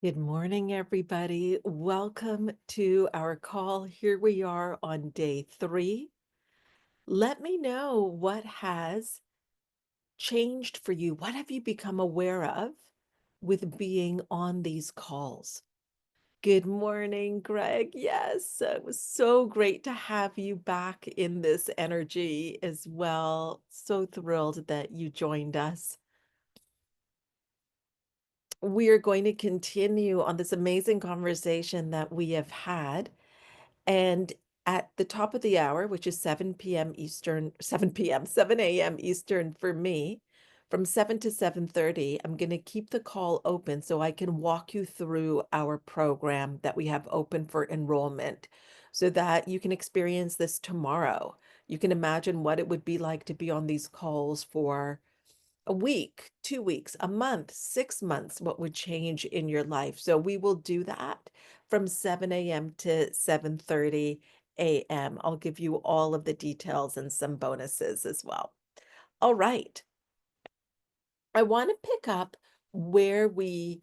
Good morning, everybody. Welcome to our call. Here we are on day 3. Let me know what has changed for you. What have you become aware of with being on these calls? Good morning, Greg. Yes, it was so great to have you back in this energy as well. So thrilled that you joined us. We are going to continue on this amazing conversation that we have had. And at the top of the hour, which is 7 p.m. Eastern, 7 p.m., 7 a.m. Eastern for me, from 7 to 7:30, I'm going to keep the call open so I can walk you through our program that we have open for enrollment so that you can experience this tomorrow. You can imagine what it would be like to be on these calls for a week, 2 weeks, a month, 6 months, what would change in your life. So we will do that from 7 a.m. to 7:30 a.m. I'll give you all of the details and some bonuses as well. All right. I want to pick up where we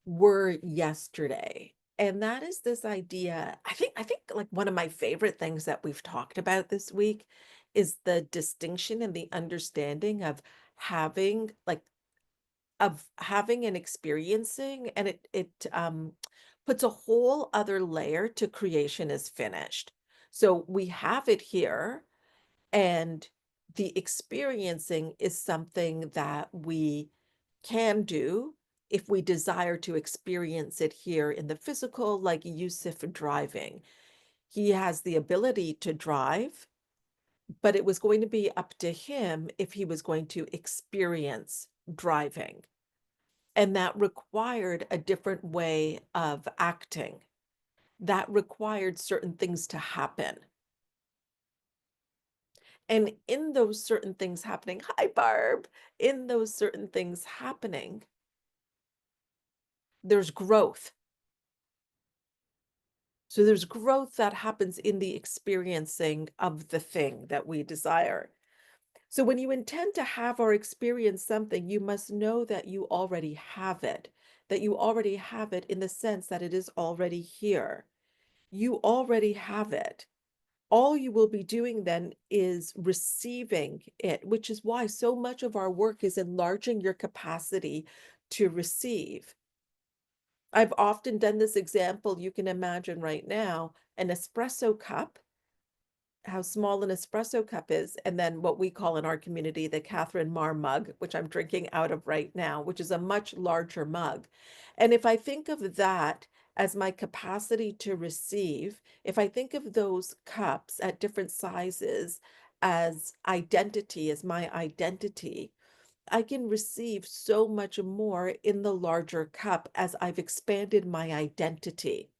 were yesterday. And that is this idea. I think like one of my favorite things that we've talked about this week is the distinction and the understanding of having like having and experiencing, and it puts a whole other layer to creation is finished. So we have it here, and the experiencing is something that we can do if we desire to experience it here in the physical, like Yusuf driving. He has the ability to drive, but it was going to be up to him if he was going to experience driving. And that required a different way of acting. That required certain things to happen. And in those certain things happening, hi, Barb, in those certain things happening, there's growth. So there's growth that happens in the experiencing of the thing that we desire. So when you intend to have or experience something, you must know that you already have it, that you already have it in the sense that it is already here. You already have it. All you will be doing then is receiving it, which is why so much of our work is enlarging your capacity to receive. I've often done this example. You can imagine right now an espresso cup, how small an espresso cup is, and then what we call in our community the Catherine Marr mug, which I'm drinking out of right now, which is a much larger mug. And if I think of that as my capacity to receive, if I think of those cups at different sizes as identity, as my identity, I can receive so much more in the larger cup as I've expanded my identity.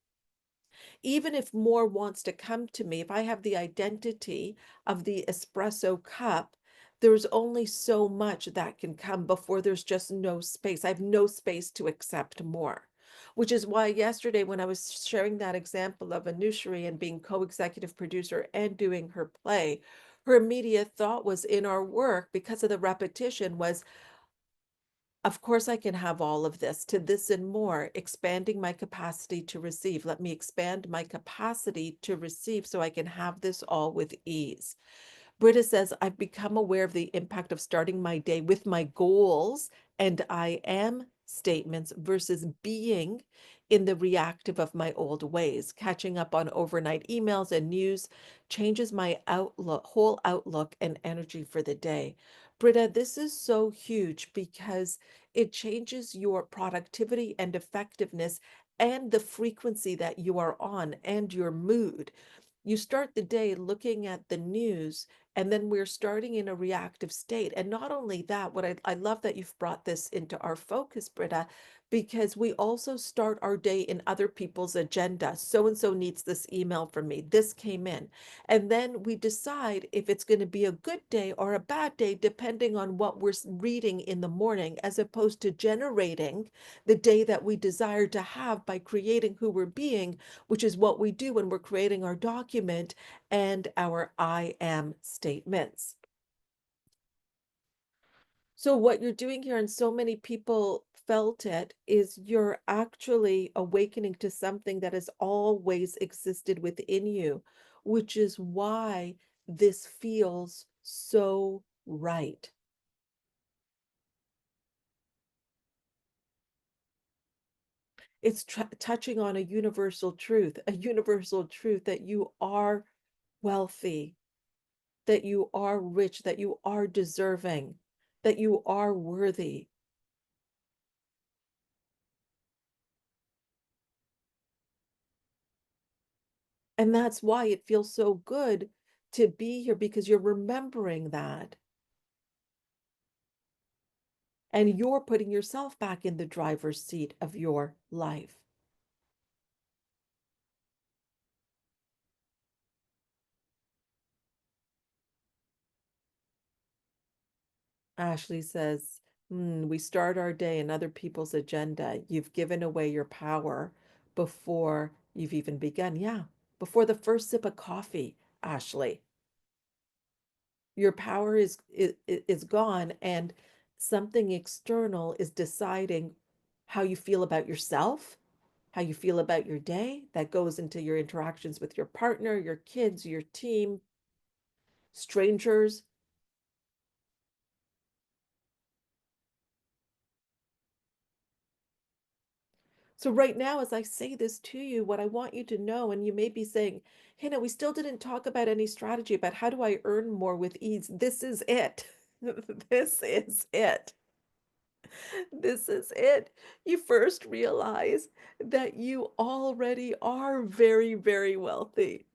Even if more wants to come to me, if I have the identity of the espresso cup, there's only so much that can come before there's just no space. I have no space to accept more, which is why yesterday when I was sharing that example of Anushri and being co-executive producer and doing her play, her immediate thought was in our work because of the repetition was, of course, I can have all of this to this and more, expanding my capacity to receive. Let me expand my capacity to receive so I can have this all with ease. Britta says, I've become aware of the impact of starting my day with my goals and I am statements versus being in the reactive of my old ways. Catching up on overnight emails and news changes my outlook, whole outlook and energy for the day. Britta, this is so huge because it changes your productivity and effectiveness and the frequency that you are on and your mood. You start the day looking at the news, and then we're starting in a reactive state. And not only that, what I love that you've brought this into our focus, Britta, because we also start our day in other people's agenda. So and so needs this email from me. This came in. And then we decide if it's going to be a good day or a bad day, depending on what we're reading in the morning, as opposed to generating the day that we desire to have by creating who we're being, which is what we do when we're creating our document and our I am statements. So what you're doing here, and so many people felt it is you're actually awakening to something that has always existed within you, which is why this feels so right. It's touching on a universal truth that you are wealthy, that you are rich, that you are deserving, that you are worthy. And that's why it feels so good to be here because you're remembering that and you're putting yourself back in the driver's seat of your life. Ashley says, we start our day in other people's agenda. You've given away your power before you've even begun. Yeah, before the first sip of coffee, Ashley. Your power is gone and something external is deciding how you feel about yourself, how you feel about your day. That goes into your interactions with your partner, your kids, your team, strangers. So right now, as I say this to you, what I want you to know, and you may be saying, Hannah, we still didn't talk about any strategy about how do I earn more with ease. This is it. This is it. This is it. You first realize that you already are very, very wealthy.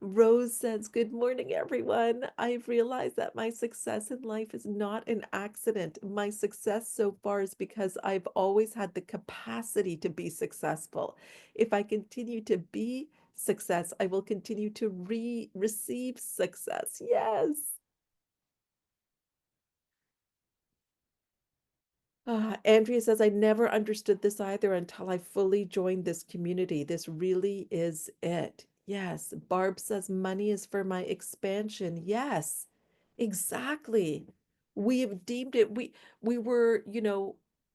Rose says, good morning, everyone. I've realized that my success in life is not an accident. My success so far is because I've always had the capacity to be successful. If I continue to be success, I will continue to receive success. Yes. Andrea says, I never understood this either until I fully joined this community. This really is it. Yes. Barb says, money is for my expansion. Yes, exactly. We have deemed it, we were,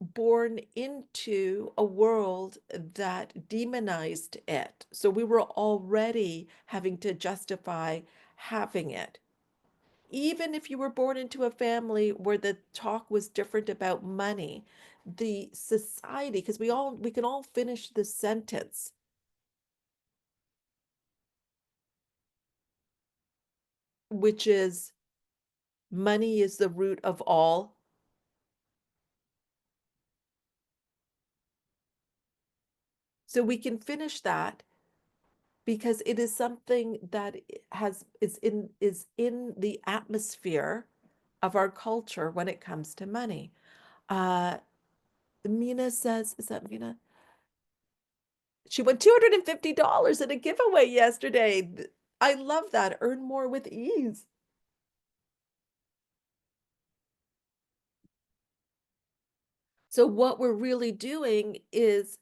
born into a world that demonized it. So we were already having to justify having it even if you were born into a family where the talk was different about money, the society, because we can all finish this sentence, which is money is the root of all. So we can finish that because it is something that has is in the atmosphere of our culture when it comes to money. Uh, Mina says, is that Mina? She won $250 in a giveaway yesterday. I love that. Earn more with ease. So, what we're really doing is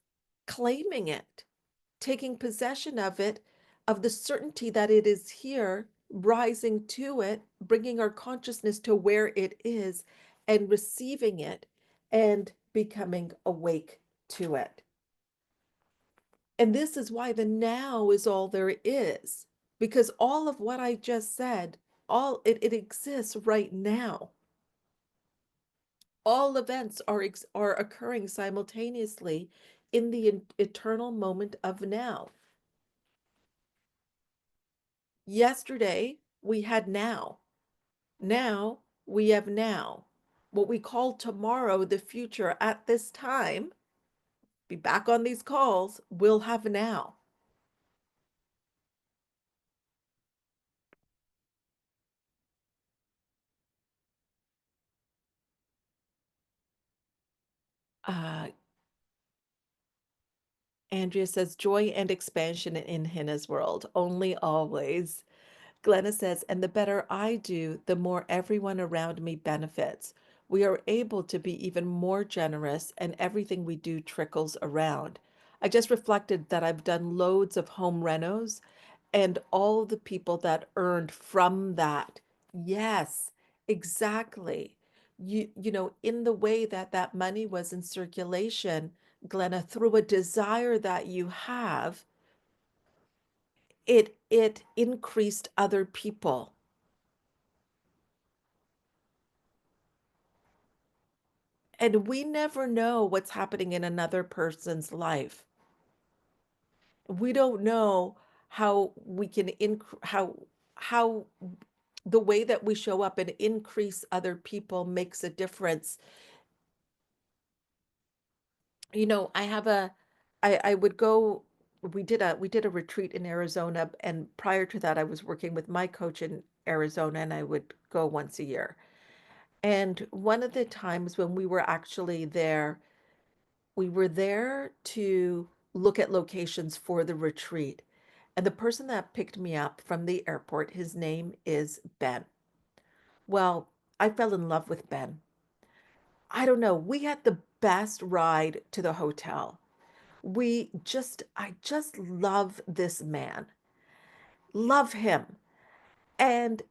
claiming it, taking possession of it, of the certainty that it is here, rising to it, bringing our consciousness to where it is, and receiving it and becoming awake to it. And this is why the now is all there is, because all of what I just said, it exists right now. All events are occurring simultaneously in the eternal moment of now. Yesterday, we had now. Now, we have now. What we call tomorrow, the future, at this time, be back on these calls, we'll have now. Uh, Andrea says, joy and expansion in Hina's world, only always. Glenna says, and the better I do, the more everyone around me benefits. We are able to be even more generous, and everything we do trickles around. I just reflected that I've done loads of home renos, and all the people that earned from that Yes, exactly. In the way that that money was in circulation, Glenna, through a desire that you have, it increased other people. And we never know what's happening in another person's life. We don't know how we can how the way that we show up and increase other people makes a difference. I have a I would go we did a retreat in Arizona, and prior to that I was working with my coach in Arizona, and I would go once a year. And one of the times when we were actually there, we were there to look at locations for the retreat. And the person that picked me up from the airport, his name is Ben. Well, I fell in love with Ben. I don't know, we had the best ride to the hotel. I just love this man. Love him. And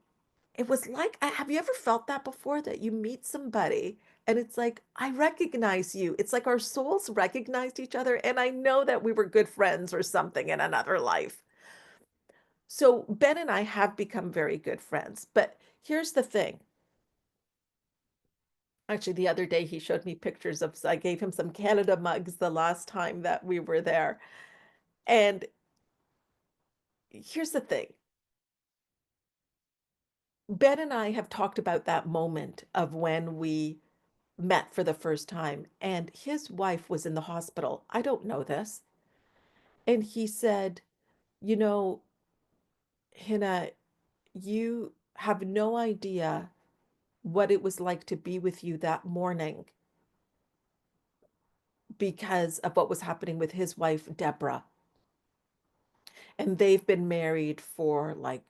it was like, have you ever felt that before that you meet somebody and it's like, I recognize you. It's like our souls recognized each other. And I know that we were good friends or something in another life. So Ben and I have become very good friends. But here's the thing. Actually, the other day he showed me pictures of, so I gave him some Canada mugs the last time that we were there. And here's the thing. Ben and I have talked about that moment of when we met for the first time, and his wife was in the hospital. I don't know this. And he said, You know, Hina, you have no idea what it was like to be with you that morning because of what was happening with his wife, Deborah. And they've been married for like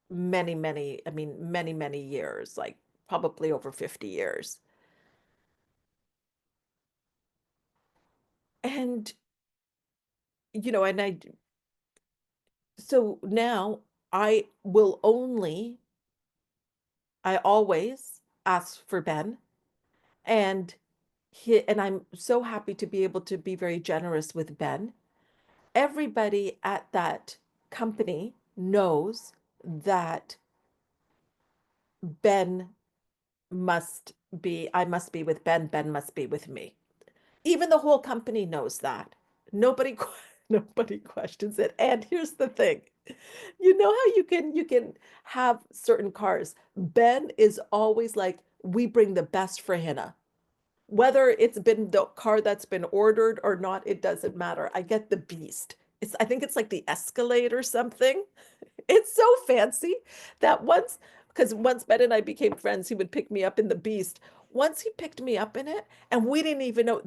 many, many years, like probably over 50 years. And, and so now I will only, I always ask for Ben, and and I'm so happy to be able to be very generous with Ben. Everybody at that company knows that Ben I must be with Ben, Ben must be with me. Even the whole company knows that. Nobody nobody questions it. And here's the thing. You know how you can have certain cars. Ben is always like, we bring the best for Hannah. Whether it's been the car that's been ordered or not, it doesn't matter. I get the beast. I think it's like the Escalade or something. It's so fancy that because once Ben and I became friends, he would pick me up in the Beast. Once he picked me up in it, and we didn't even know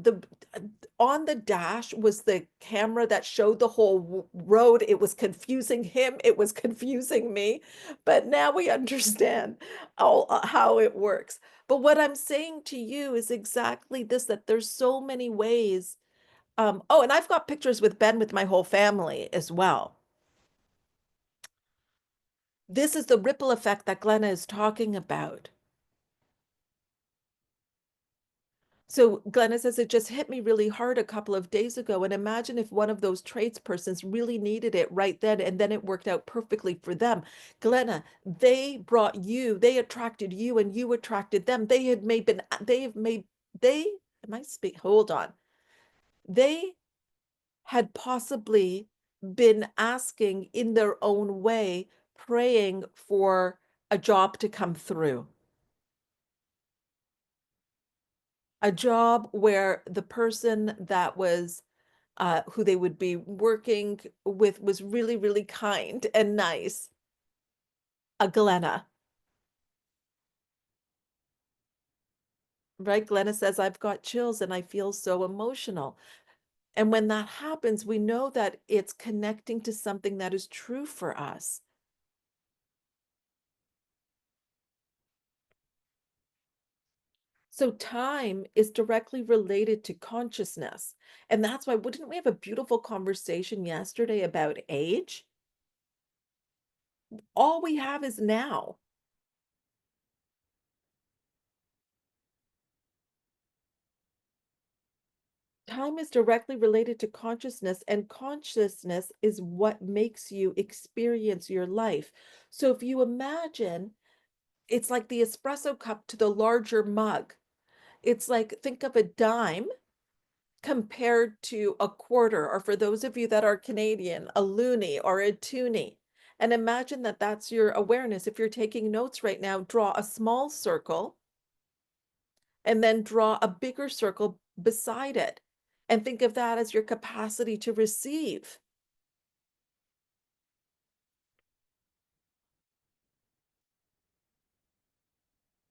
on the dash was the camera that showed the whole road. It was confusing him, it was confusing me, but now we understand how it works. But what I'm saying to you is exactly this, that there's so many ways. Oh, and I've got pictures with Ben with my whole family as well. This is the ripple effect that Glenna is talking about. So Glenna says it just hit me really hard a couple of days ago. And imagine if one of those tradespersons really needed it right then, and then it worked out perfectly for them. Glenna, they attracted you, and you attracted them. They have made, they, am I speak? Hold on. They had possibly been asking in their own way, praying for a job to come through. A job where the person that was who they would be working with was really, really kind and nice. A Glenna, right? Glenna says, I've got chills and I feel so emotional. And when that happens, we know that it's connecting to something that is true for us. So time is directly related to consciousness. And that's why, wouldn't we have a beautiful conversation yesterday about age? All we have is now. Time is directly related to consciousness, and consciousness is what makes you experience your life. So if you imagine, it's like the espresso cup to the larger mug. It's like, think of a dime compared to a quarter, or for those of you that are Canadian, a loonie or a toonie. And imagine that that's your awareness. If you're taking notes right now, draw a small circle and then draw a bigger circle beside it. And think of that as your capacity to receive.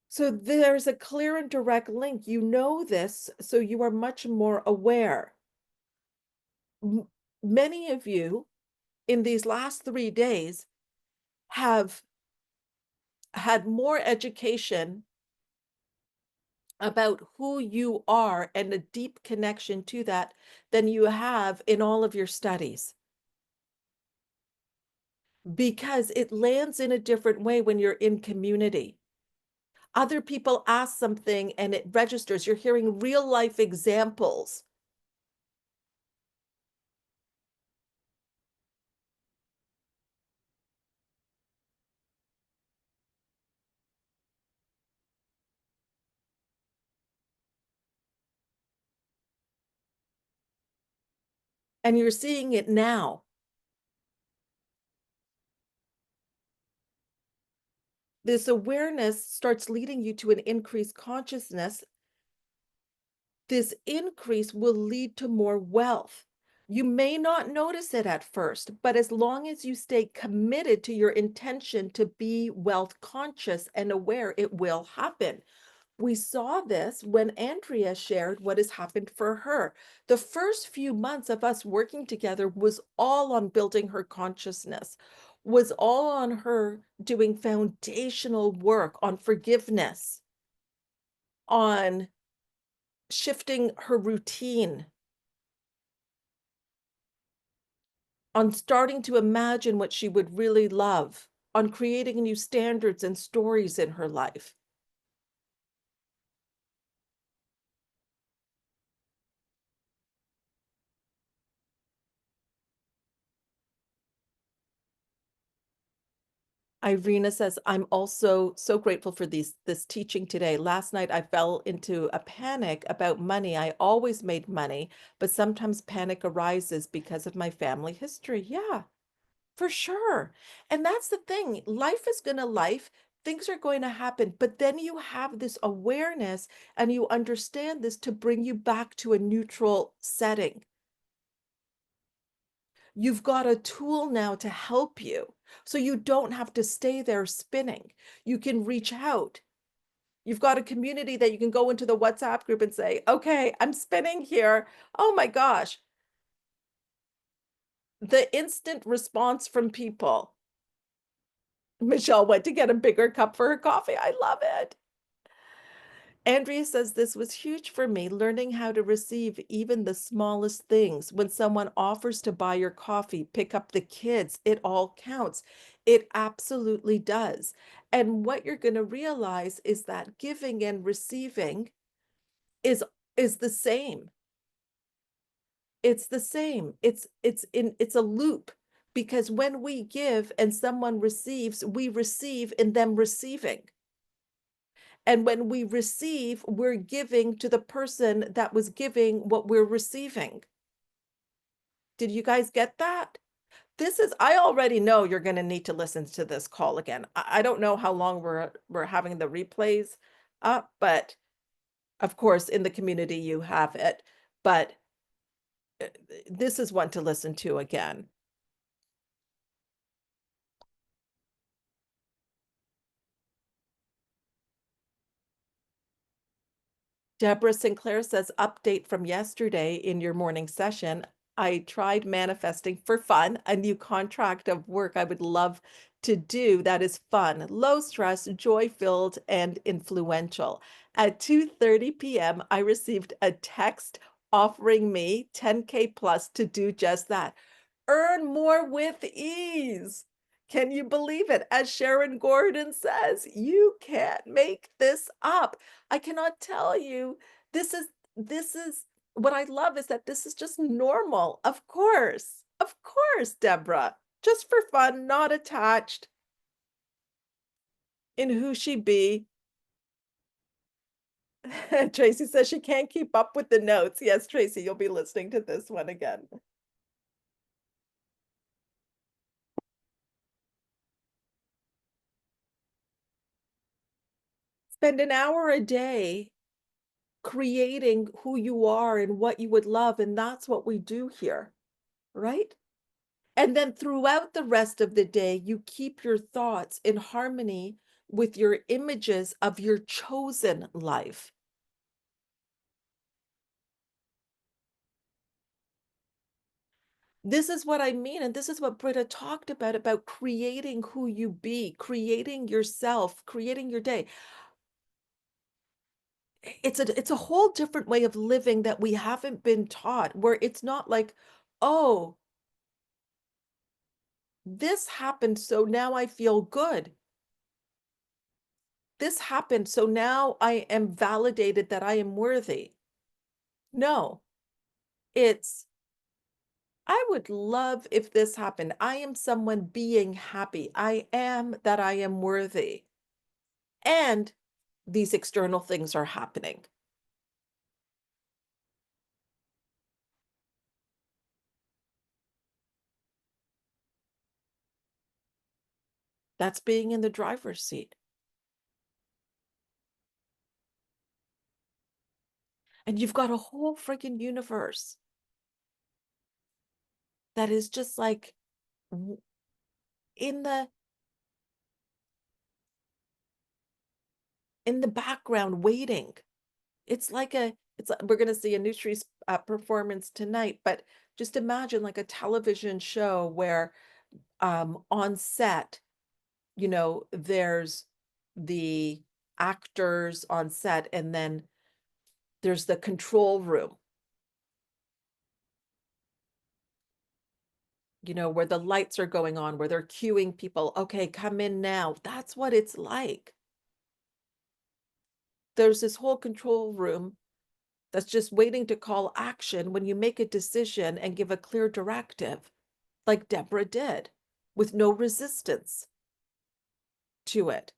So there's a clear and direct link. You know this, so you are much more aware. M- Many of you in these last 3 days have had more education about who you are and a deep connection to that than you have in all of your studies, because it lands in a different way when you're in community. Other people ask something and it registers. You're hearing real life examples. And you're seeing it now. This awareness starts leading you to an increased consciousness. This increase will lead to more wealth. You may not notice it at first, but as long as you stay committed to your intention to be wealth conscious and aware, it will happen. We saw this when Andrea shared what has happened for her. The first few months of us working together was all on building her consciousness, was all on her doing foundational work on forgiveness, on shifting her routine, on starting to imagine what she would really love, on creating new standards and stories in her life. Irina says, I'm also so grateful for this teaching today. Last night I fell into a panic about money. I always made money, but sometimes panic arises because of my family history. Yeah, for sure. And that's the thing. Life is gonna life. Things are going to happen, but then you have this awareness and you understand this to bring you back to a neutral setting. You've got a tool now to help you. So you don't have to stay there spinning. You can reach out. You've got a community that you can go into the WhatsApp group and say, okay, I'm spinning here. Oh my gosh. The instant response from people. Michelle went to get a bigger cup for her coffee. I love it. Andrea says this was huge for me, learning how to receive even the smallest things. When someone offers to buy your coffee, pick up the kids, it all counts. It absolutely does. And what you're going to realize is that giving and receiving is is the same. It's the same. It's a loop, because when we give and someone receives, we receive in them receiving. And when we receive, we're giving to the person that was giving what we're receiving. Did you guys get that? I already know you're going to need to listen to this call again. I don't know how long we're having the replays up, but of course, in the community you have it. But this is one to listen to again. Deborah Sinclair says, update from yesterday in your morning session. I tried manifesting for fun, a new contract of work I would love to do that is fun, low stress, joy filled, and influential. At 2:30 p.m., I received a text offering me 10K plus to do just that. Earn more with ease. Can you believe it? As Sharon Gordon says, you can't make this up. I cannot tell you. This is What I love is that this is just normal. Of course, Deborah. Just for fun, not attached in who she be. Tracy says she can't keep up with the notes. Yes, Tracy, you'll be listening to this one again. Spend an hour a day creating who you are and what you would love, and that's what we do here, right? And then throughout the rest of the day, you keep your thoughts in harmony with your images of your chosen life. This is what I mean, and this is what Britta talked about creating who you be, creating yourself, creating your day. It's a whole different way of living that we haven't been taught, where it's not like, "Oh, this happened, so now I feel good. This happened, so now I am validated that I am worthy." No, it's, "I would love if this happened. I am someone being happy. I am that I am worthy, and these external things are happening." That's being in the driver's seat, and you've got a whole freaking universe that is just, like, w in the background waiting. We're gonna see a Nutri's, performance tonight, but just imagine, like, a television show where, on set, there's the actors on set, and then there's the control room, where the lights are going on, where they're cueing people, "Okay, come in now." That's what it's like. There's this whole control room that's just waiting to call action when you make a decision and give a clear directive, like Deborah did, with no resistance to it.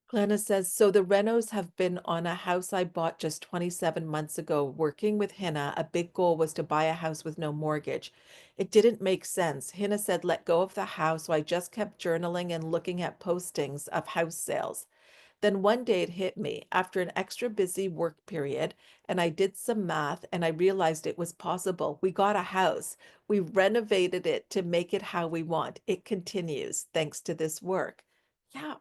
Glenna says, "So the renos have been on a house I bought just 27 months ago. Working with Hina, a big goal was to buy a house with no mortgage. It didn't make sense. Hina said, let go of the house. So I just kept journaling and looking at postings of house sales. Then one day it hit me after an extra busy work period, and I did some math and I realized it was possible. We got a house. We renovated it to make it how we want. It continues thanks to this work." Yeah.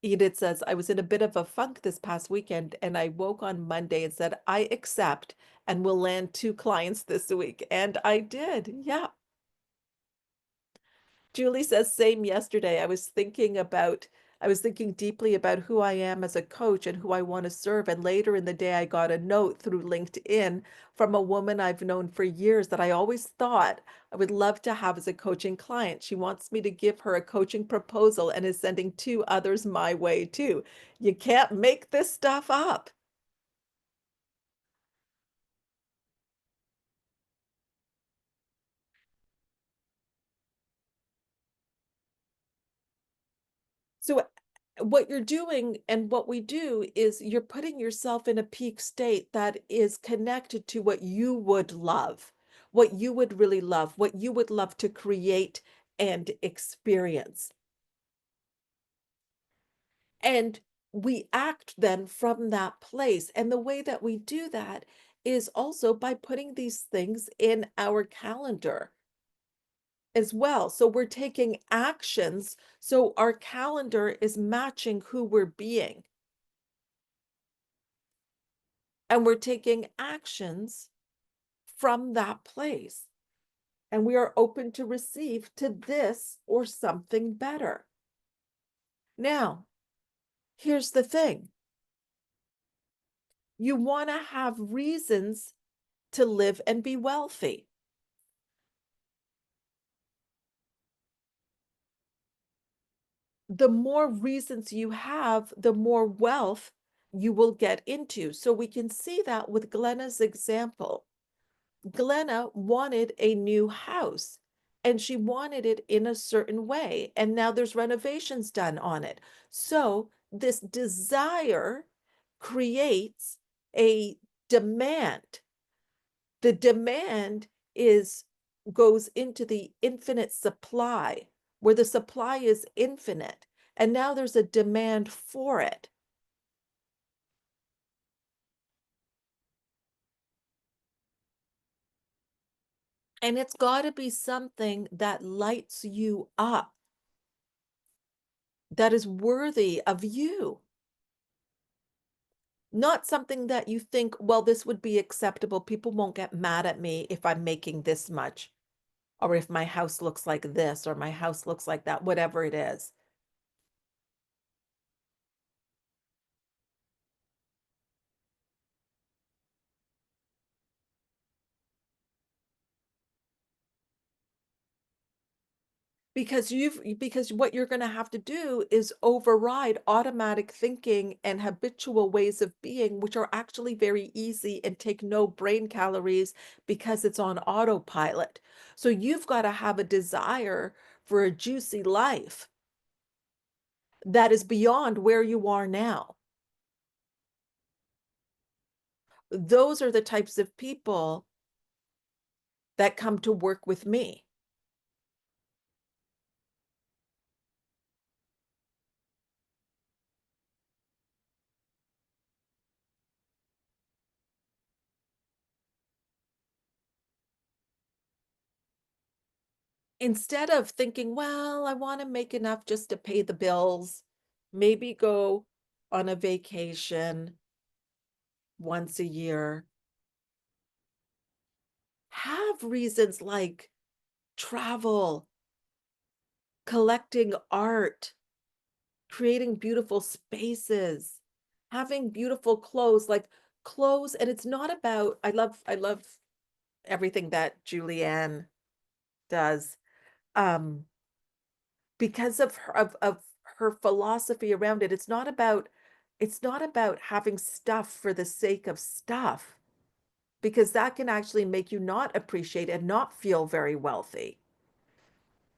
Edith says, "I was in a bit of a funk this past weekend and I woke on Monday and said, I accept and will land 2 clients this week." And I did. Yeah. Julie says, "Same yesterday. I was thinking deeply about who I am as a coach and who I want to serve. And later in the day, I got a note through LinkedIn from a woman I've known for years that I always thought I would love to have as a coaching client. She wants me to give her a coaching proposal and is sending 2 others my way too." You can't make this stuff up. So what you're doing and what we do is you're putting yourself in a peak state that is connected to what you would love, what you would really love, what you would love to create and experience. And we act then from that place. And the way that we do that is also by putting these things in our calendar as well. So we're taking actions. So our calendar is matching who we're being. And we're taking actions from that place. And we are open to receive to this or something better. Now, here's the thing, you want to have reasons to live and be wealthy. the more reasons you have, the more wealth you will get into. So we can see that with Glenna's example. Glenna wanted a new house and she wanted it in a certain way. And now there's renovations done on it. So this desire creates a demand. The demand is goes into the infinite supply, where the supply is infinite. And now there's a demand for it. And it's got to be something that lights you up, that is worthy of you. Not something that you think, well, this would be acceptable. People won't get mad at me if I'm making this much, or if my house looks like this, or my house looks like that, whatever it is. Because what you're going to have to do is override automatic thinking and habitual ways of being, which are actually very easy and take no brain calories because it's on autopilot. So you've got to have a desire for a juicy life that is beyond where you are now. Those are the types of people that come to work with me. Instead of thinking, well, I want to make enough just to pay the bills, maybe go on a vacation once a year. Have reasons like travel, collecting art, creating beautiful spaces, having beautiful clothes, like clothes. And it's not about, I love everything that Julianne does. Um, because of her philosophy around it. It's not about having stuff for the sake of stuff, because that can actually make you not appreciate and not feel very wealthy.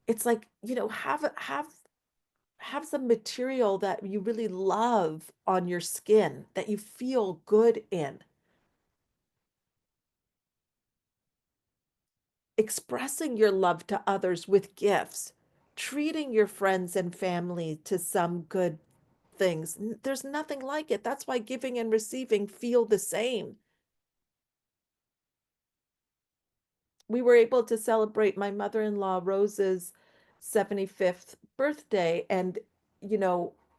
It's like, have some material that you really love on your skin, that you feel good in. Expressing your love to others with gifts, treating your friends and family to some good things. There's nothing like it. That's why giving and receiving feel the same. We were able to celebrate my mother-in-law Rose's 75th birthday, and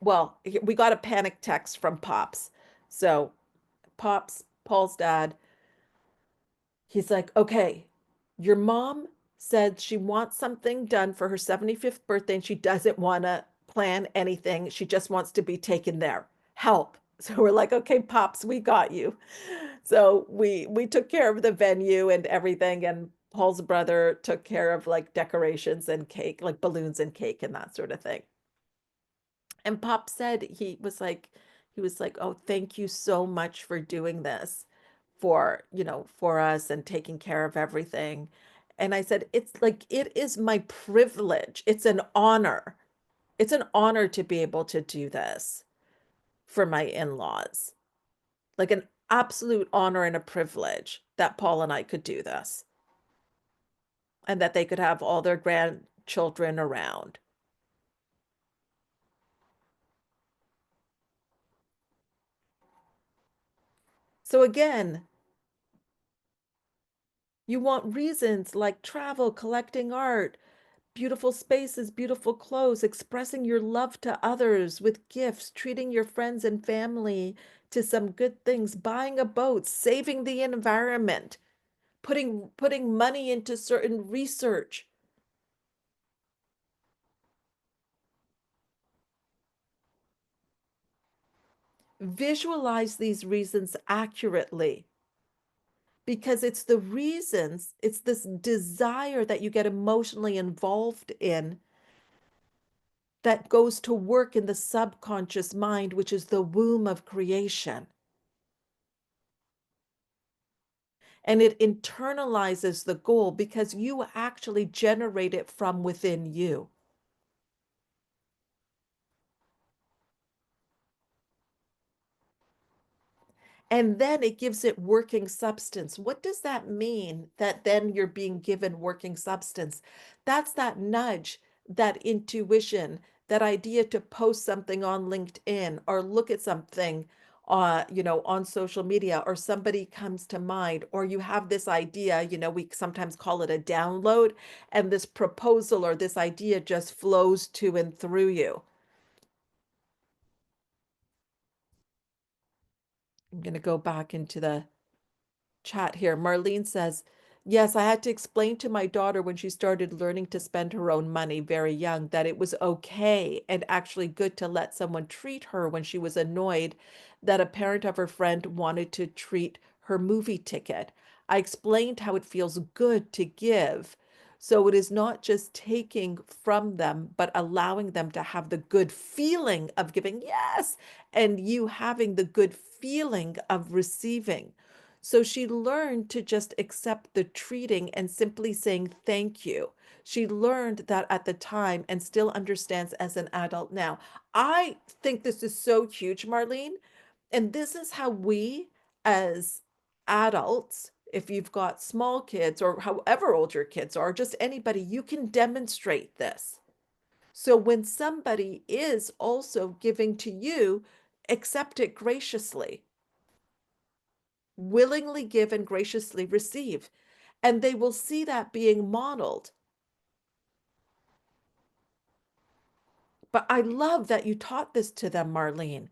well, we got a panic text from Pops. So Pops, Paul's dad, he's like, okay, your mom said she wants something done for her 75th birthday and she doesn't want to plan anything. She just wants to be taken there. Help. So we're like, okay, Pops, we got you. So we took care of the venue and everything, and Paul's brother took care of like decorations and cake, like balloons and cake and that sort of thing. And Pop said he was like, "Oh, thank you so much for doing this for us and taking care of everything." And I said, "It's like it is my privilege. It's an honor. It's an honor to be able to do this for my in-laws. Like an absolute honor and a privilege that Paul and I could do this and that they could have all their grandchildren around." So again, you want reasons like travel, collecting art, beautiful spaces, beautiful clothes, expressing your love to others with gifts, treating your friends and family to some good things, buying a boat, saving the environment, putting money into certain research. Visualize these reasons accurately, because it's this desire that you get emotionally involved in that goes to work in the subconscious mind, which is the womb of creation. And it internalizes the goal because you actually generate it from within you. And then it gives it working substance. What does that mean that then you're being given working substance? That's that nudge, that intuition, that idea to post something on LinkedIn or look at something on social media, or somebody comes to mind, or you have this idea, we sometimes call it a download, and this proposal or this idea just flows to and through you. I'm going to go back into the chat here. Marlene says, yes, I had to explain to my daughter when she started learning to spend her own money very young that it was okay and actually good to let someone treat her when she was annoyed that a parent of her friend wanted to treat her movie ticket. I explained how it feels good to give. So it is not just taking from them, but allowing them to have the good feeling of giving, yes, and you having the good feeling of receiving. So she learned to just accept the treating and simply saying thank you. She learned that at the time and still understands as an adult now. I think this is so huge, Marlene. And this is how we, as adults, if you've got small kids or however old your kids are, just anybody, you can demonstrate this. So when somebody is also giving to you, accept it graciously. Willingly give and graciously receive. And they will see that being modeled. But I love that you taught this to them, Marlene,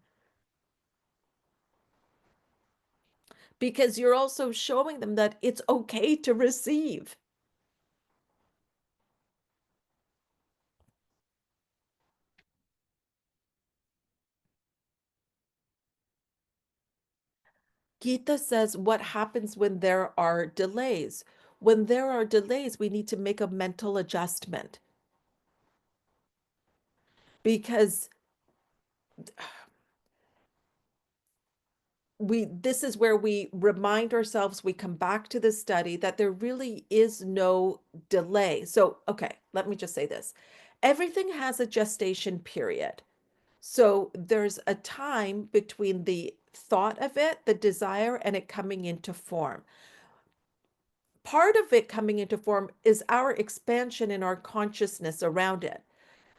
because you're also showing them that it's okay to receive. Gita says, what happens when there are delays? When there are delays, we need to make a mental adjustment because this is where we remind ourselves, we come back to the study that there really is no delay. So, okay, let me just say this. Everything has a gestation period. So there's a time between the thought of it, the desire, and it coming into form. Part of it coming into form is our expansion in our consciousness around it.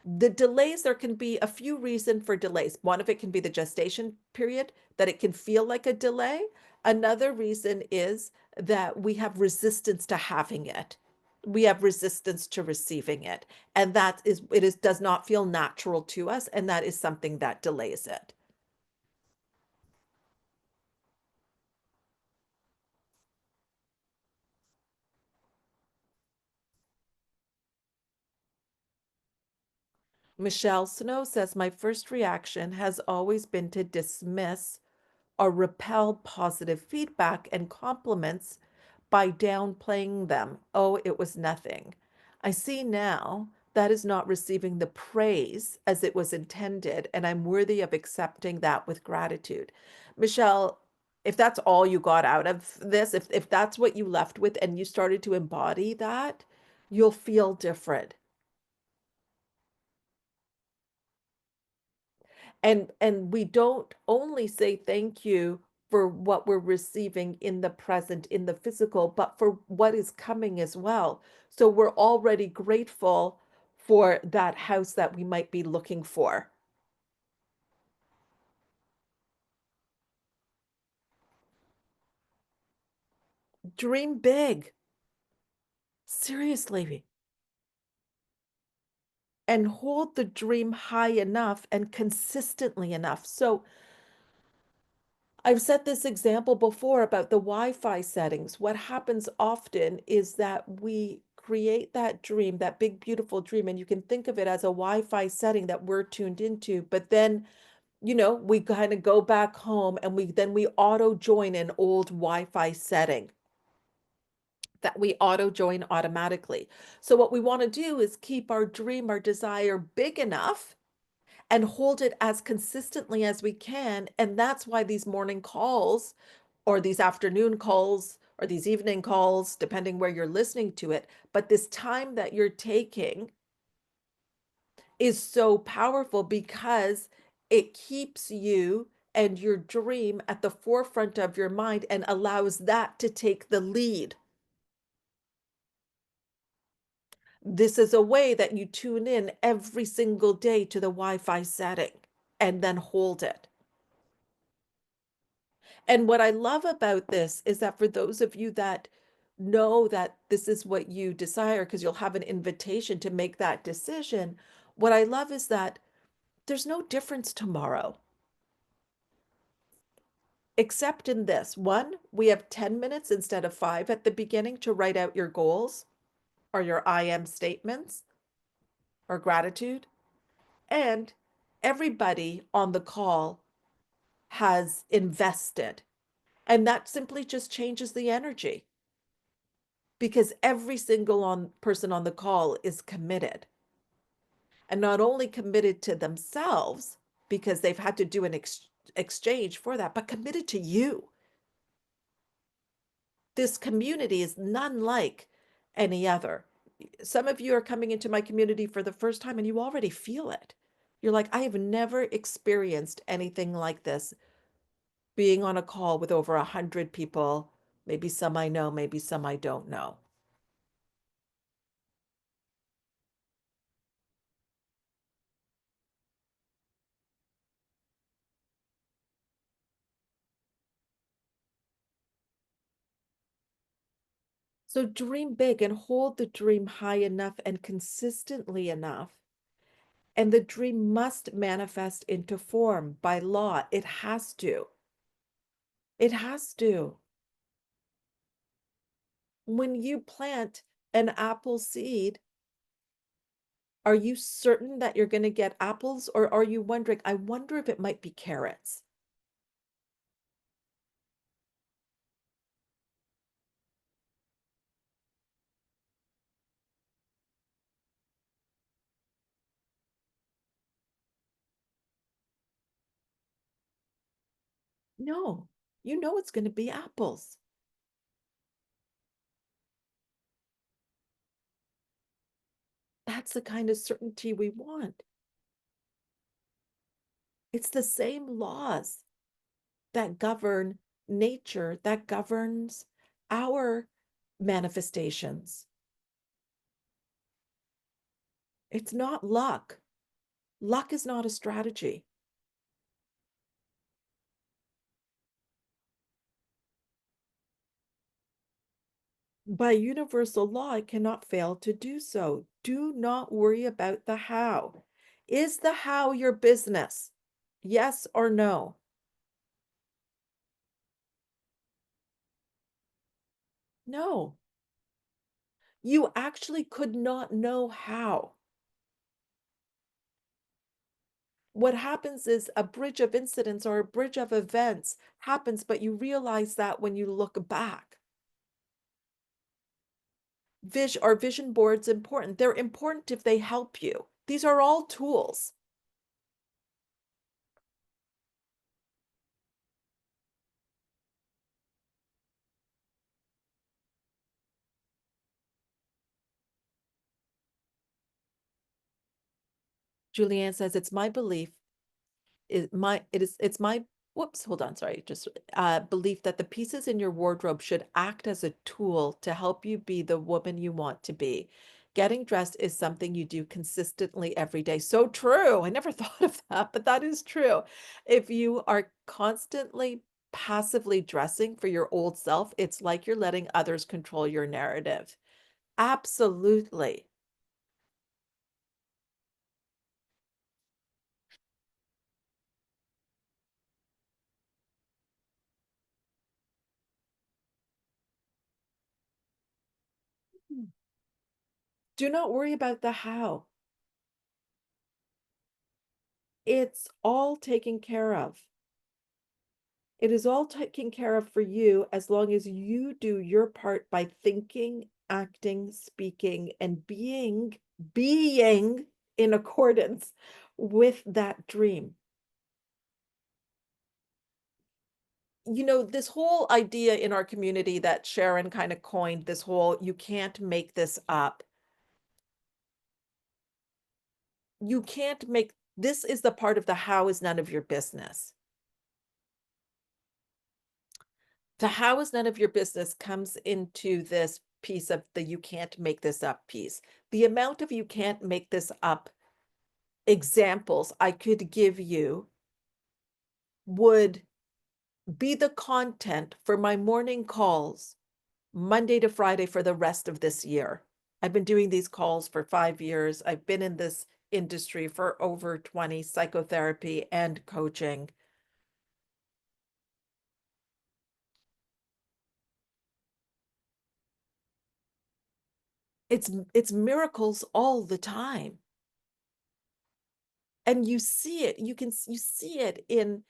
The delays, there can be a few reasons for delays. One of it can be the gestation period, that it can feel like a delay. Another reason is that we have resistance to having it. We have resistance to receiving it. And that is, it is, does not feel natural to us. And that is something that delays it. Michelle Snow says, my first reaction has always been to dismiss or repel positive feedback and compliments by downplaying them. Oh, it was nothing. I see now that is not receiving the praise as it was intended, and I'm worthy of accepting that with gratitude. Michelle, if that's all you got out of this, if that's what you left with and you started to embody that, you'll feel different. And we don't only say thank you for what we're receiving in the present, in the physical, but for what is coming as well. So we're already grateful for that house that we might be looking for. Dream big, seriously, and hold the dream high enough and consistently enough. So I've set this example before about the Wi-Fi settings. What happens often is that we create that dream, that big, beautiful dream, and you can think of it as a Wi-Fi setting that we're tuned into. But then, we kind of go back home and we auto join an old Wi-Fi setting that we auto join automatically. So what we want to do is keep our dream, our desire big enough and hold it as consistently as we can. And that's why these morning calls or these afternoon calls or these evening calls, depending where you're listening to it, but this time that you're taking is so powerful because it keeps you and your dream at the forefront of your mind and allows that to take the lead. This is a way that you tune in every single day to the Wi-Fi setting and then hold it. And what I love about this is that for those of you that know that this is what you desire, because you'll have an invitation to make that decision, what I love is that there's no difference tomorrow, except in this. One, we have 10 minutes instead of 5 at the beginning to write out your goals or your I am statements or gratitude. And everybody on the call has invested. And that simply just changes the energy because every single person on the call is committed, and not only committed to themselves because they've had to do an exchange for that, but committed to you. This community is none like any other. Some of you are coming into my community for the first time and you already feel it. You're like, I have never experienced anything like this, being on a call with over 100 people, maybe some I know, maybe some I don't know. So dream big and hold the dream high enough and consistently enough. And the dream must manifest into form by law. It has to. It has to. When you plant an apple seed, are you certain that you're going to get apples, or are you wondering, I wonder if it might be carrots? No, you know it's going to be apples. That's the kind of certainty we want. It's the same laws that govern nature, that governs our manifestations. It's not luck. Luck is not a strategy. By universal law, it cannot fail to do so. Do not worry about the how. Is the how your business? Yes or no? No. You actually could not know how. What happens is a bridge of incidents or a bridge of events happens, but you realize that when you look back. Vision boards important? They're important if they help you. These are all tools. Julianne says, it's my belief it's my whoops, hold on, sorry, just belief that the pieces in your wardrobe should act as a tool to help you be the woman you want to be. Getting dressed is something you do consistently every day. So true. I never thought of that, but that is true. If you are constantly passively dressing for your old self, it's like you're letting others control your narrative. Absolutely. Do not worry about the how. It's all taken care of. It is all taken care of for you as long as you do your part by thinking, acting, speaking, and being in accordance with that dream. This whole idea in our community that Sharon kind of coined, this whole you can't make this up. You can't make this is the part of the how is none of your business. The how is none of your business comes into this piece of the you can't make this up piece. The amount of you can't make this up examples I could give you would be the content for my morning calls Monday to Friday for the rest of this year. I've been doing these calls for 5 years. I've been in this industry for over 20, psychotherapy and coaching. It's miracles all the time. And you see it, you see it in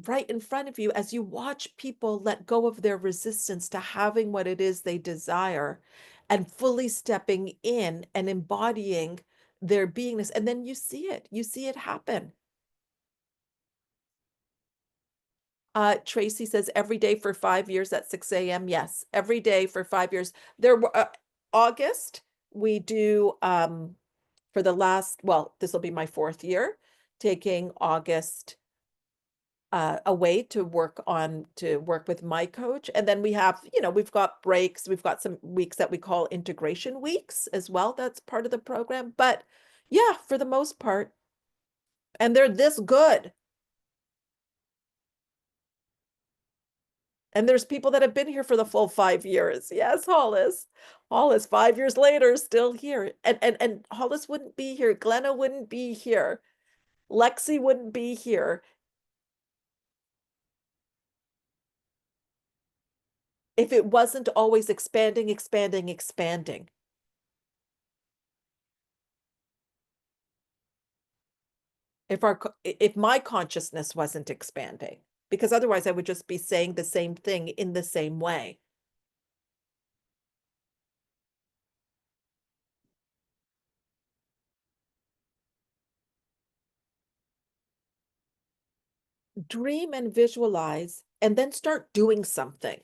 right in front of you as you watch people let go of their resistance to having what it is they desire and fully stepping in and embodying their beingness. And then you see it happen. Tracy says every day for 5 years at 6 a.m. Yes, every day for 5 years. There were August, we do for the last, well, this will be my fourth year, taking August away to work with my coach. And then we have, we've got breaks. We've got some weeks that we call integration weeks as well. That's part of the program. But yeah, for the most part, and they're this good. And there's people that have been here for the full 5 years. Yes, Hollis. Hollis, 5 years later, still here. And Hollis wouldn't be here. Glenna wouldn't be here. Lexi wouldn't be here if it wasn't always expanding, expanding, expanding. If my consciousness wasn't expanding, because otherwise I would just be saying the same thing in the same way. Dream and visualize, and then start doing something.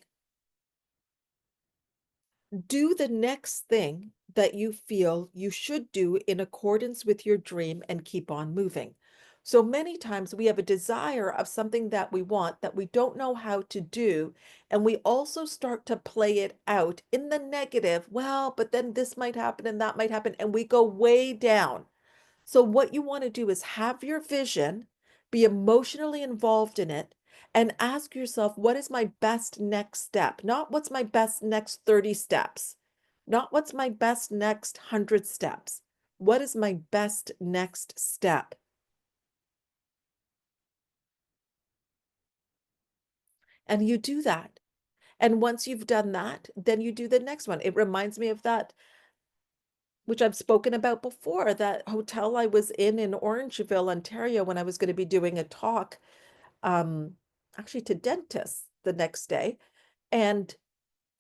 Do the next thing that you feel you should do in accordance with your dream and keep on moving. So many times we have a desire of something that we want that we don't know how to do. And we also start to play it out in the negative. Well, but then this might happen and that might happen. And we go way down. So what you want to do is have your vision, be emotionally involved in it, and ask yourself, what is my best next step? Not what's my best next 30 steps, not what's my best next 100 steps. What is my best next step? And you do that. And once you've done that, then you do the next one. It reminds me of that, which I've spoken about before, that hotel I was in Orangeville, Ontario, when I was going to be doing a talk um, actually to dentists the next day. And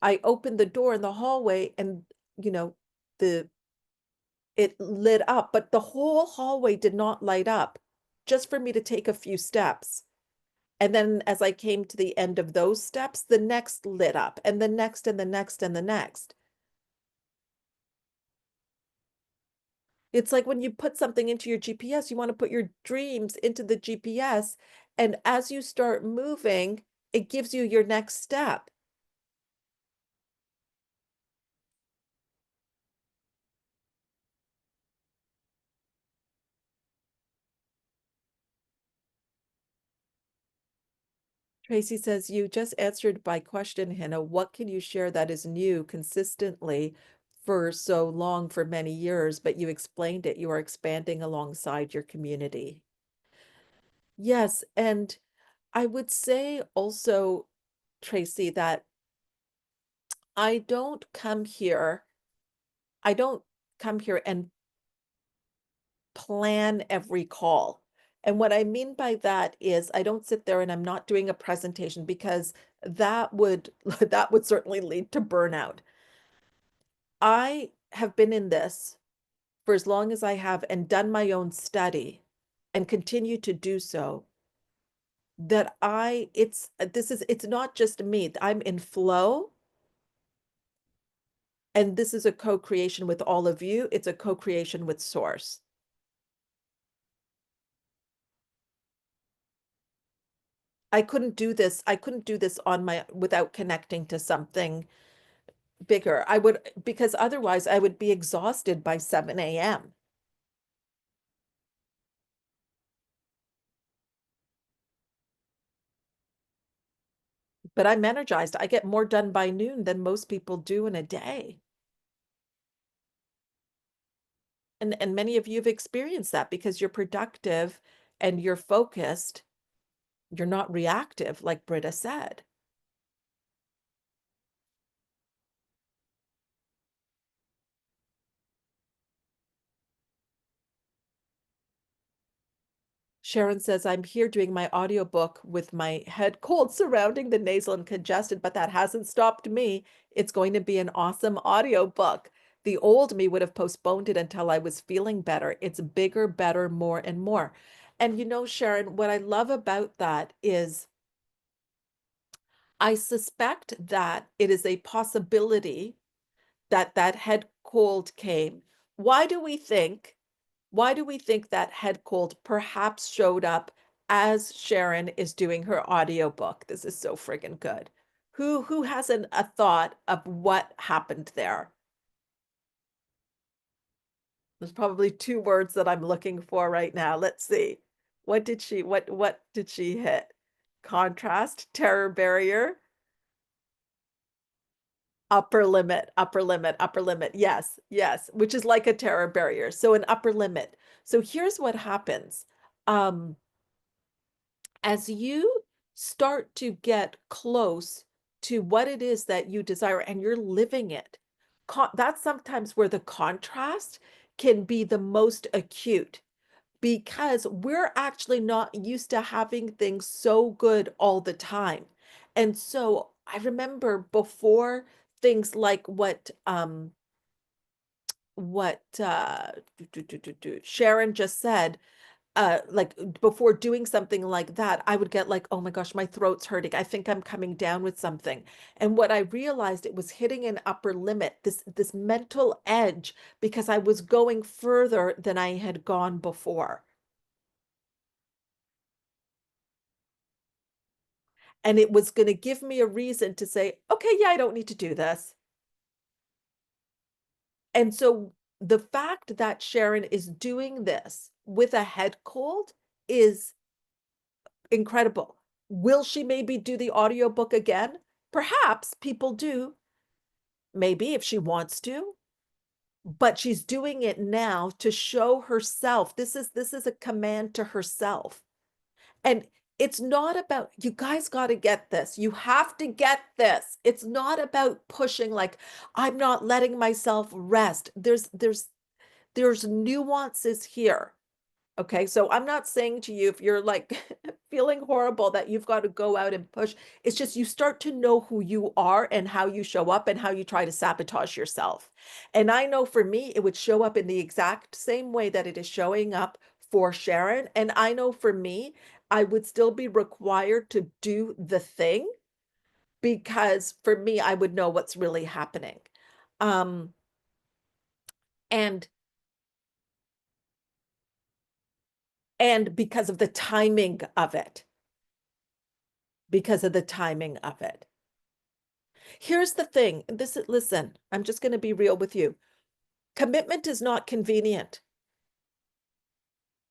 I opened the door in the hallway and, you know, the it lit up, but the whole hallway did not light up just for me to take a few steps. And then as I came to the end of those steps, the next lit up and the next and the next and the next. It's like when you put something into your GPS, you want to put your dreams into the GPS. And as you start moving, it gives you your next step. Tracy says, you just answered my question, Hannah. What can you share that is new consistently for so long, for many years, but you explained it. You are expanding alongside your community. Yes. And I would say also, Tracy, that I don't come here, I don't come here and plan every call. And what I mean by that is I don't sit there and I'm not doing a presentation because that would that would certainly lead to burnout. I have been in this for as long as I have and done my own study and continue to do so, that it's not just me. I'm in flow, and this is a co-creation with all of you. It's a co-creation with source. I couldn't do this on my without connecting to something bigger. I would because otherwise I would be exhausted by 7 AM. But I'm energized. I get more done by noon than most people do in a day. And many of you have experienced that because you're productive and you're focused. You're not reactive, like Britta said. Sharon says, I'm here doing my audiobook with my head cold surrounding the nasal and congested, but that hasn't stopped me. It's going to be an awesome audiobook. The old me would have postponed it until I was feeling better. It's bigger, better, more, and more. And you know, Sharon, what I love about that is I suspect that it is a possibility that that head cold came. Why do we think why do we think that head cold perhaps showed up as Sharon is doing her audiobook? This is so friggin' good. Who has a thought of what happened there? There's probably 2 words that I'm looking for right now. Let's see. What did she hit? Contrast, terror barrier, upper limit, upper limit, upper limit. Yes, yes, which is like a terror barrier. So an upper limit. So here's what happens. Um, as you start to get close to what it is that you desire and you're living it, that's sometimes where the contrast can be the most acute because we're actually not used to having things so good all the time. And so I remember before things like what Sharon just said, like before doing something like that, I would get like, oh my gosh, my throat's hurting. I think I'm coming down with something. And what I realized, it was hitting an upper limit, this mental edge, because I was going further than I had gone before. And it was going to give me a reason to say, okay, yeah, I don't need to do this. And so the fact that Sharon is doing this with a head cold is incredible. Will she maybe do the audiobook again? Perhaps people do, maybe if she wants to, but she's doing it now to show herself. This is a command to herself. And it's not about, you guys got to get this. You have to get this. It's not about pushing like I'm not letting myself rest. There's nuances here. Okay, so I'm not saying to you if you're like feeling horrible that you've got to go out and push. It's just you start to know who you are and how you show up and how you try to sabotage yourself. And I know for me, it would show up in the exact same way that it is showing up for Sharon. And I know for me, I would still be required to do the thing because for me, I would know what's really happening. Um, and and because of the timing of it, because of the timing of it. Here's the thing. Listen, I'm just going to be real with you. Commitment is not convenient.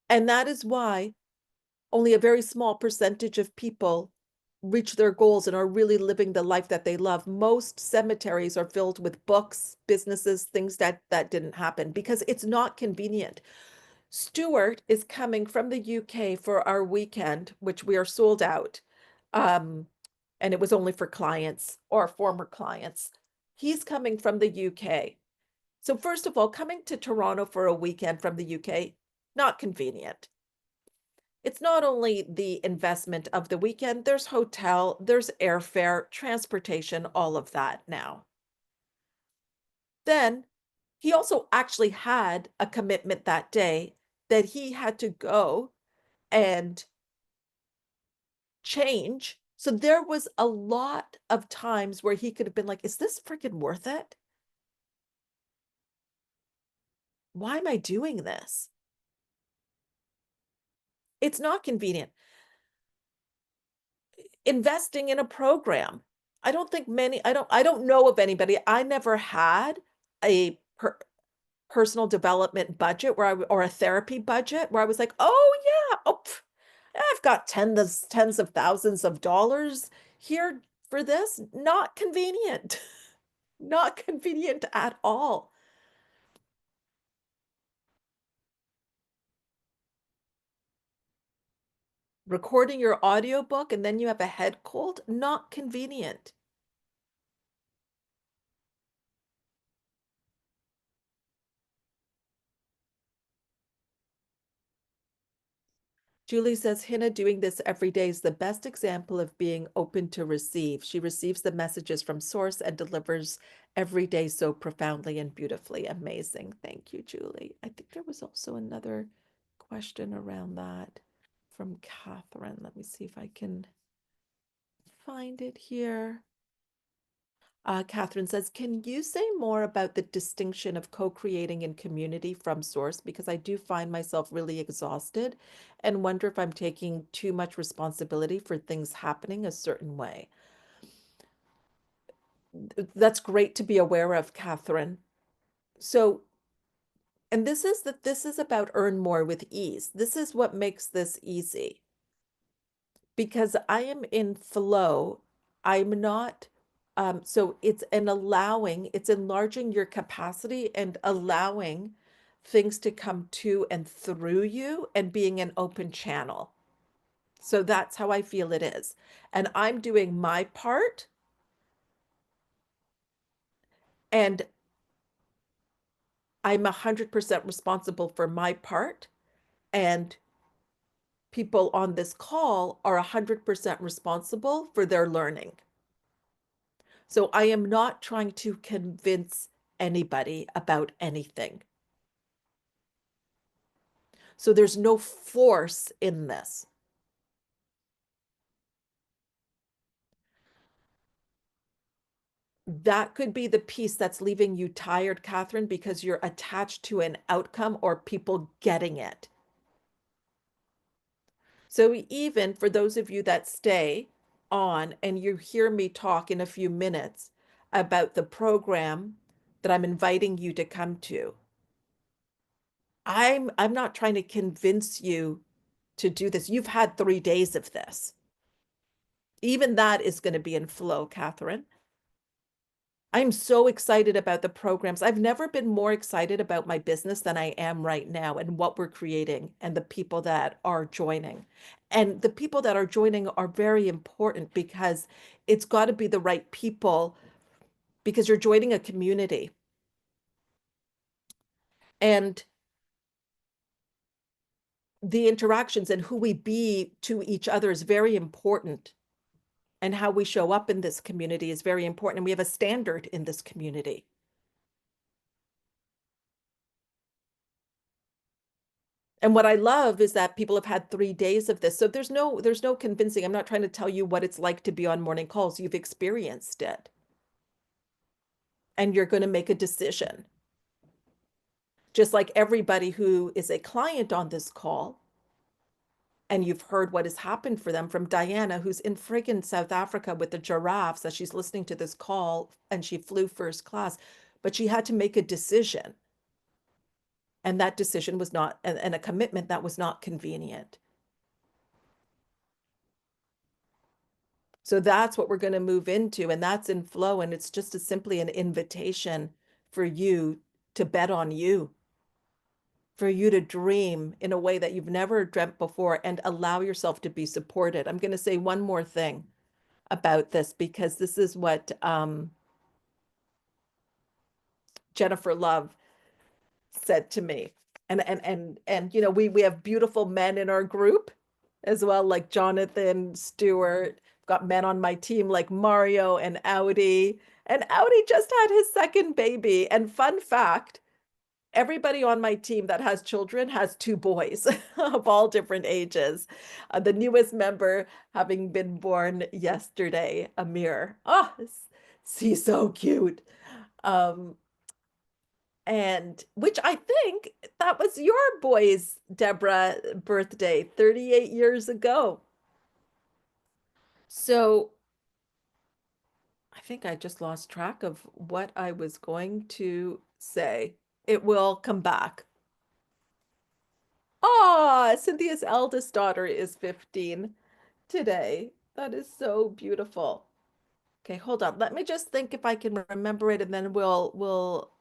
And that is why only a very small percentage of people reach their goals and are really living the life that they love. Most cemeteries are filled with books, businesses, things that didn't happen because it's not convenient. Stuart is coming from the UK for our weekend, which we are sold out. Um, and it was only for clients or former clients. He's coming from the UK. So first of all, coming to Toronto for a weekend from the UK, not convenient. It's not only the investment of the weekend, there's hotel, there's airfare, transportation, all of that now. Then he also actually had a commitment that day that he had to go and change. So there was a lot of times where he could have been like, "Is this freaking worth it? Why am I doing this?" It's not convenient. Investing in a program. I don't know of anybody. I never had a personal development budget where or a therapy budget where I was like, "Oh yeah, oh, I've got tens of thousands of dollars here for this." Not convenient. Not convenient at all. Recording your audiobook and then you have a head cold, not convenient. Julie says, Hina doing this every day is the best example of being open to receive. She receives the messages from source and delivers every day so profoundly and beautifully. Amazing. Thank you, Julie. I think there was also another question around that from Catherine. Let me see if I can find it here. Catherine says, can you say more about the distinction of co-creating in community from source? Because I do find myself really exhausted and wonder if I'm taking too much responsibility for things happening a certain way. That's great to be aware of, Catherine. So, and this is about earn more with ease. This is what makes this easy because I am in flow. I'm not, so it's enlarging your capacity and allowing things to come to and through you and being an open channel. So that's how I feel it is. And I'm doing my part and I'm 100% responsible for my part. And people on this call are 100% responsible for their learning. So I am not trying to convince anybody about anything. So there's no force in this. That could be the piece that's leaving you tired, Catherine, because you're attached to an outcome or people getting it. So even for those of you that stay on and you hear me talk in a few minutes about the program that I'm inviting you to come to, I'm not trying to convince you to do this. You've had 3 days of this. Even that is going to be in flow, Catherine. I'm so excited about the programs. I've never been more excited about my business than I am right now and what we're creating and the people that are joining. And the people that are joining are very important because it's got to be the right people because you're joining a community. And the interactions and who we be to each other is very important. And how we show up in this community is very important. And we have a standard in this community. And what I love is that people have had 3 days of this. So there's no convincing. I'm not trying to tell you what it's like to be on morning calls. You've experienced it. And you're going to make a decision. Just like everybody who is a client on this call, and you've heard what has happened for them from Diana, who's in friggin' South Africa with the giraffes as she's listening to this call and she flew first class, but she had to make a decision. And that decision was not, and a commitment that was not convenient. So that's what we're going to move into, and that's in flow. And it's just simply an invitation for you to bet on you, for you to dream in a way that you've never dreamt before and allow yourself to be supported. I'm going to say one more thing about this because this is what Jennifer Love said to me. And we have beautiful men in our group as well, like Jonathan Stewart. Got men on my team like Mario and Audi. And Audi just had his second baby. And fun fact, everybody on my team that has children has 2 boys of all different ages. The newest member having been born yesterday, Amir. Oh, he's so cute. Um, and which I think that was your boy's, Deborah, birthday 38 years ago. So I think I just lost track of what I was going to say. It will come back. Ah, Cynthia's eldest daughter is 15 today. That is so beautiful. Okay, hold on. Let me just think if I can remember it, and then we'll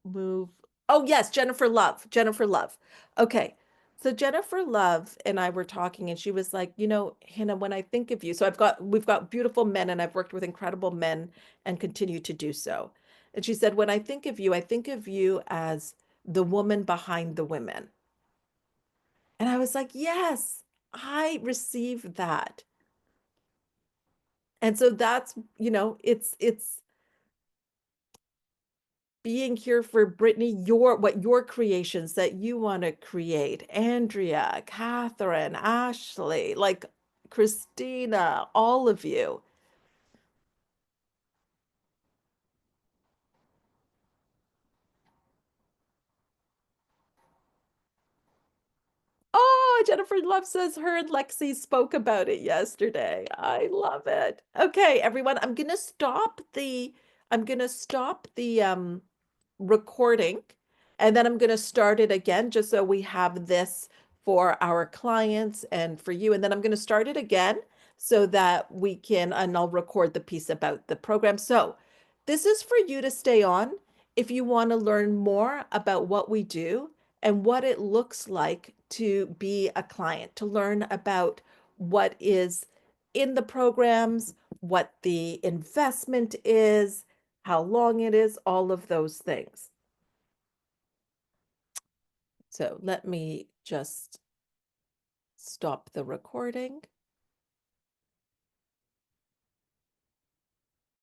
move. Oh, yes, Jennifer Love. Jennifer Love. Okay. So Jennifer Love and I were talking, and she was like, Hannah, when I think of you, so we've got beautiful men, and I've worked with incredible men and continue to do so. And she said, when I think of you as the woman behind the women. And I was like, yes, I received that. And so that's, it's being here for Brittany, your creations that you want to create, Andrea, Catherine, Ashley, like Christina, all of you. Oh, Jennifer Love says her and Lexi spoke about it yesterday. I love it. Okay, everyone, I'm gonna stop the recording, and then I'm gonna start it again just so we have this for our clients and for you. And then I'm gonna start it again so that we can, and I'll record the piece about the program. So this is for you to stay on if you want to learn more about what we do and what it looks like to be a client, to learn about what is in the programs, what the investment is, how long it is, all of those things. So let me just stop the recording.